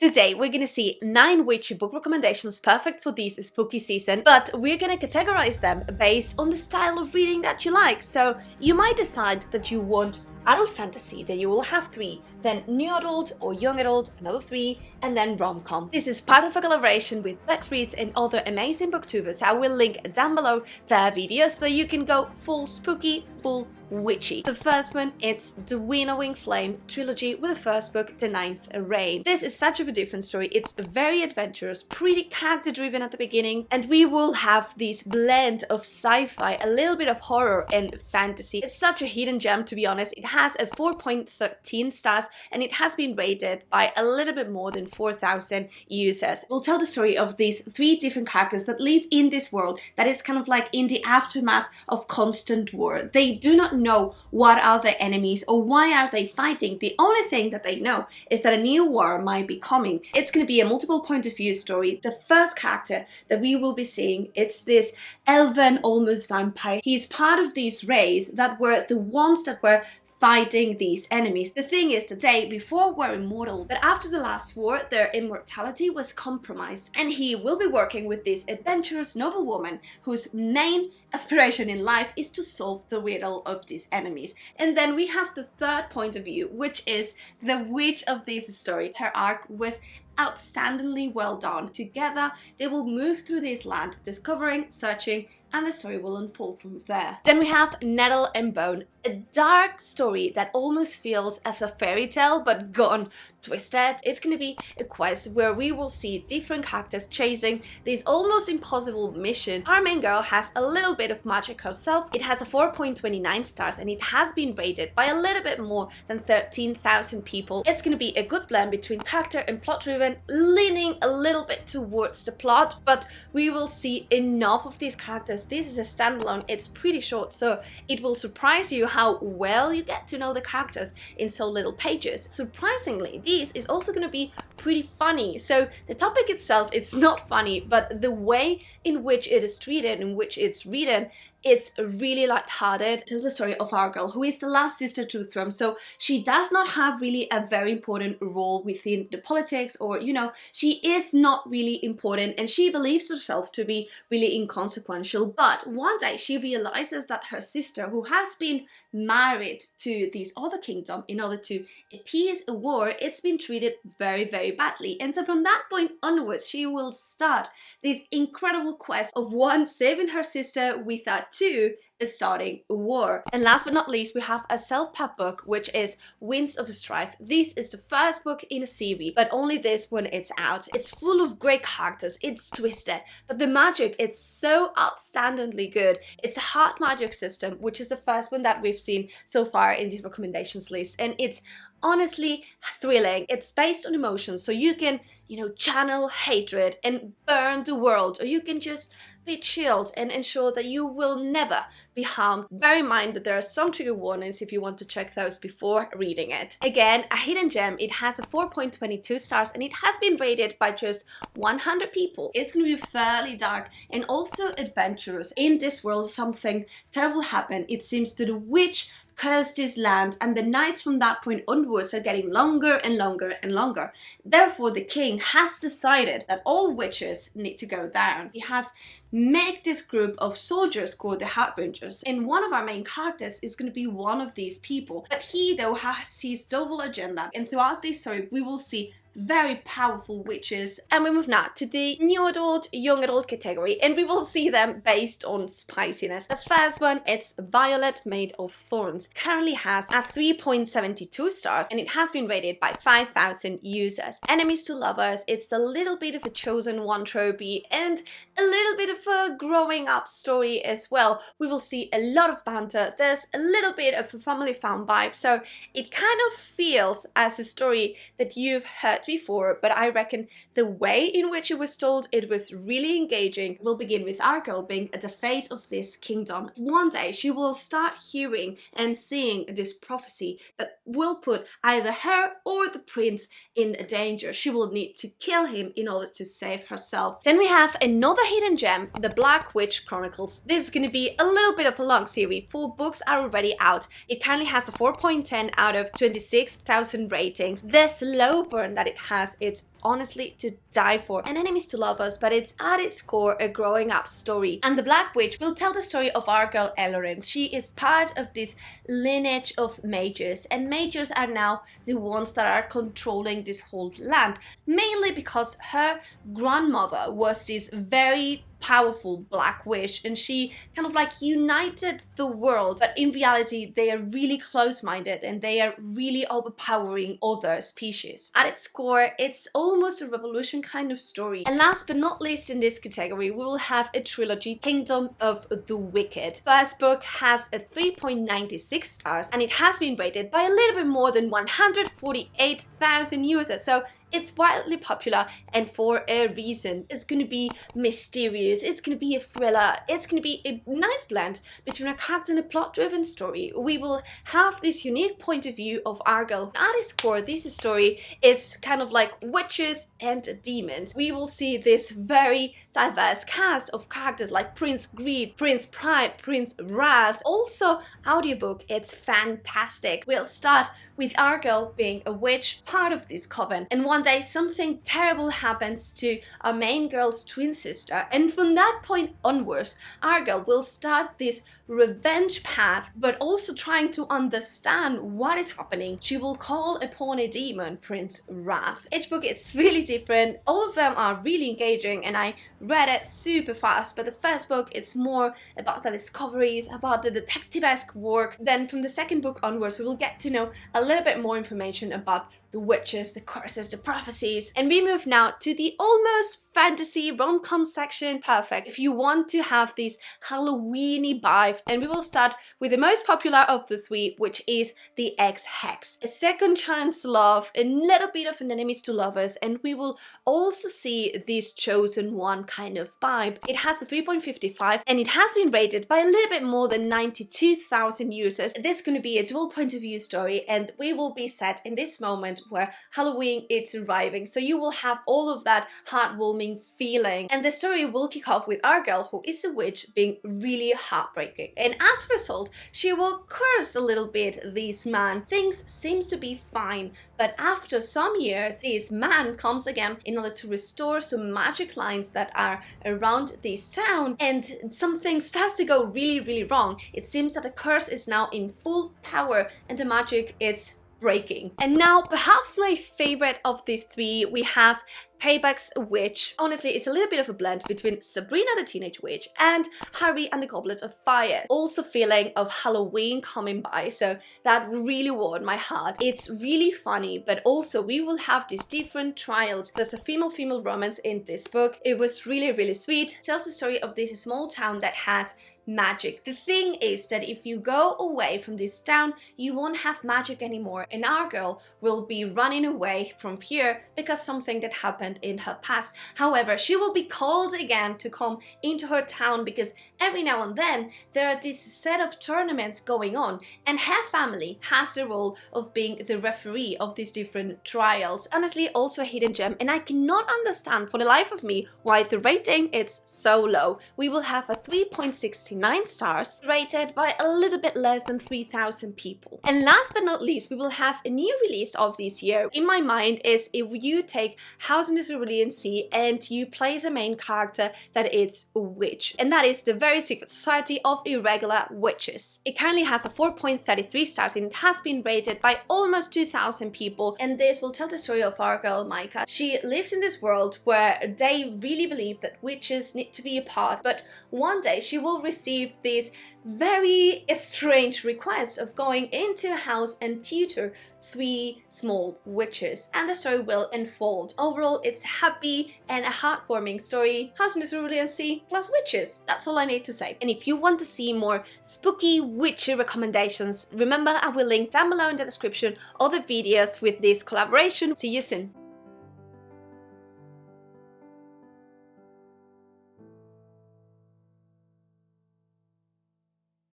Today we're gonna see 9 witchy book recommendations perfect for this spooky season, but we're gonna categorize them based on the style of reading that you like. So you might decide that you want adult fantasy, then you will have 3, then new adult or young adult, another 3, and then rom-com. This is part of a collaboration with GoodReads and other amazing booktubers. I will link down below their videos so that you can go full spooky, full witchy. The first one, it's the Winnowing Flame trilogy with the first book, The Ninth Reign. This is such a different story. It's very adventurous, pretty character driven at the beginning, and we will have this blend of sci-fi, a little bit of horror and fantasy. It's such a hidden gem, to be honest. It has a 4.13 stars and it has been rated by a little bit more than 4,000 users. We'll tell the story of these 3 different characters that live in this world that is kind of like in the aftermath of constant war. They do not know what are their enemies or why are they fighting. The only thing that they know is that a new war might be coming. It's going to be a multiple point of view story. The first character that we will be seeing, it's this elven almost vampire. He's part of this race that were the ones that were fighting these enemies. The thing is that they before were immortal, but after the last war their immortality was compromised, and he will be working with this adventurous noble woman whose main aspiration in life is to solve the riddle of these enemies. And then we have the third point of view, which is the witch of this story. Her arc was outstandingly well done. Together they will move through this land, discovering, searching, and the story will unfold from there. Then we have Nettle and Bone, a dark story that almost feels as a fairy tale but gone twisted. It's going to be a quest where we will see different characters chasing this almost impossible mission. Our main girl has a little bit of magic herself. It has a 4.29 stars and it has been rated by a little bit more than 13,000 people. It's going to be a good blend between character and plot driven, leaning a little bit towards the plot, but we will see enough of these characters. This is a standalone, it's pretty short, so it will surprise you how well you get to know the characters in so little pages. Surprisingly, this is also going to be pretty funny. So the topic itself, it's not funny, but the way in which it is treated, in which it's written, it's really lighthearted. It tells the story of our girl who is the last sister to the throne, so she does not have really a very important role within the politics, or you know, she is not really important and she believes herself to be really inconsequential. But one day she realizes that her sister, who has been married to this other kingdom in order to appease a war, it's been treated very badly. And so from that point onwards she will start this incredible quest of 1, saving her sister, without 2, starting a war. And last but not least, we have a self-pub book, which is Winds of Strife. This is the first book in a series, but only this when it's out. It's full of great characters, it's twisted, but the magic, it's so outstandingly good. It's a hard magic system, which is the first one that we've seen so far in this recommendations list, and it's honestly thrilling. It's based on emotions, so you can, you know, channel hatred and burn the world, or you can just be chilled and ensure that you will never be harmed. Bear in mind that there are some trigger warnings if you want to check those before reading it. Again, a hidden gem. It has a 4.22 stars and it has been rated by just 100 people. It's going to be fairly dark and also adventurous. In this world, something terrible happened. It seems that a witch cursed this land, and the nights from that point onwards are getting longer and longer and longer. Therefore, the king has decided that all witches need to go down. He has made this group of soldiers called the Harbingers, and one of our main characters is going to be one of these people. But he, though, has his double agenda, and throughout this story we will see very powerful witches. And we move now to the new adult, young adult category, and we will see them based on spiciness. The first one, it's Violet Made of Thorns. Currently has a 3.72 stars and it has been rated by 5,000 users. Enemies to lovers, it's a little bit of a chosen one tropey and a little bit of a growing up story as well. We will see a lot of banter. There's a little bit of a family fun vibe, so it kind of feels as a story that you've heard before, but I reckon the way in which it was told, it was really engaging. We'll begin with our girl being at the fate of this kingdom. One day she will start hearing and seeing this prophecy that will put either her or the prince in danger. She will need to kill him in order to save herself. Then we have another hidden gem, the Black Witch Chronicles. This is going to be a little bit of a long series. 4 books are already out. It currently has a 4.10 out of 26,000 ratings. The slow burn that it has, it's honestly to die for. An enemies to lovers, but it's at its core a growing up story. And the Black Witch will tell the story of our girl Ellorin. She is part of this lineage of mages, and mages are now the ones that are controlling this whole land, mainly because her grandmother was this very powerful Black Witch, and she kind of like united the world, but in reality they are really close-minded and they are really overpowering other species. At its core, it's almost a revolution kind of story. And last but not least in this category, we will have a trilogy, Kingdom of the Wicked. First book has a 3.96 stars, and it has been rated by a little bit more than 148,000 users, so it's wildly popular, and for a reason. It's gonna be mysterious, it's gonna be a thriller, it's gonna be a nice blend between a character and a plot-driven story. We will have this unique point of view of our girl. At its core, this story, it's kind of like witches and demons. We will see this very diverse cast of characters like Prince Greed, Prince Pride, Prince Wrath. Also, audiobook, it's fantastic. We'll start with our girl being a witch, part of this coven, and one day something terrible happens to our main girl's twin sister, and from that point onwards our girl will start this revenge path, but also trying to understand what is happening. She will call upon a demon, Prince Wrath. Each book, it's really different. All of them are really engaging, and I read it super fast, but the first book, it's more about the discoveries, about the detective-esque work. Then from the second book onwards, we will get to know a little bit more information about the witches, the curses, the prophecies. And we move now to the almost fantasy rom-com section. Perfect if you want to have this Halloweeny vibe. And we will start with the most popular of the three, which is the Ex Hex. A second chance love, a little bit of an enemies to lovers, and we will also see this chosen one kind of vibe. It has the 3.55, and it has been rated by a little bit more than 92,000 users. This is going to be a dual point of view story, and we will be set in this moment where Halloween is arriving, so you will have all of that heartwarming feeling, and the story will kick off with our girl, who is a witch, being really heartbreaking, and as a result she will curse a little bit this man. Things seems to be fine, but after some years this man comes again in order to restore some magic lines that are around this town, and something starts to go really wrong. It seems that the curse is now in full power and the magic is breaking. And now, perhaps my favorite of these three, we have Payback's Witch. Honestly, it's a little bit of a blend between Sabrina the Teenage Witch and Harry and the Goblet of Fire. Also feeling of Halloween coming by, so that really warmed my heart. It's really funny, but also we will have these different trials. There's a female-female romance in this book. It was really sweet. It tells the story of this small town that has magic. The thing is that if you go away from this town, you won't have magic anymore, and our girl will be running away from here because something that happened in her past. However, she will be called again to come into her town because every now and then there are this set of tournaments going on, and her family has the role of being the referee of these different trials. Honestly, also a hidden gem, and I cannot understand for the life of me why the rating is so low. We will have a 3.69 stars, rated by a little bit less than 3,000 people. And last but not least, we will have a new release of this year. In my mind is if you take House in the Cerulean Sea and you play as a main character that it's a witch, and that is the very secret society of irregular witches. It currently has a 4.33 stars, and it has been rated by almost 2,000 people, and this will tell the story of our girl Micah. She lives in this world where they really believe that witches need to be apart, but one day she will receive this very strange request of going into a house and tutor 3 small witches, and the story will unfold. Overall, it's happy and a heartwarming story. House in the Cerulean Sea plus witches. That's all I need to say. And if you want to see more spooky witchy recommendations, remember I will link down below in the description all the videos with this collaboration. See you soon.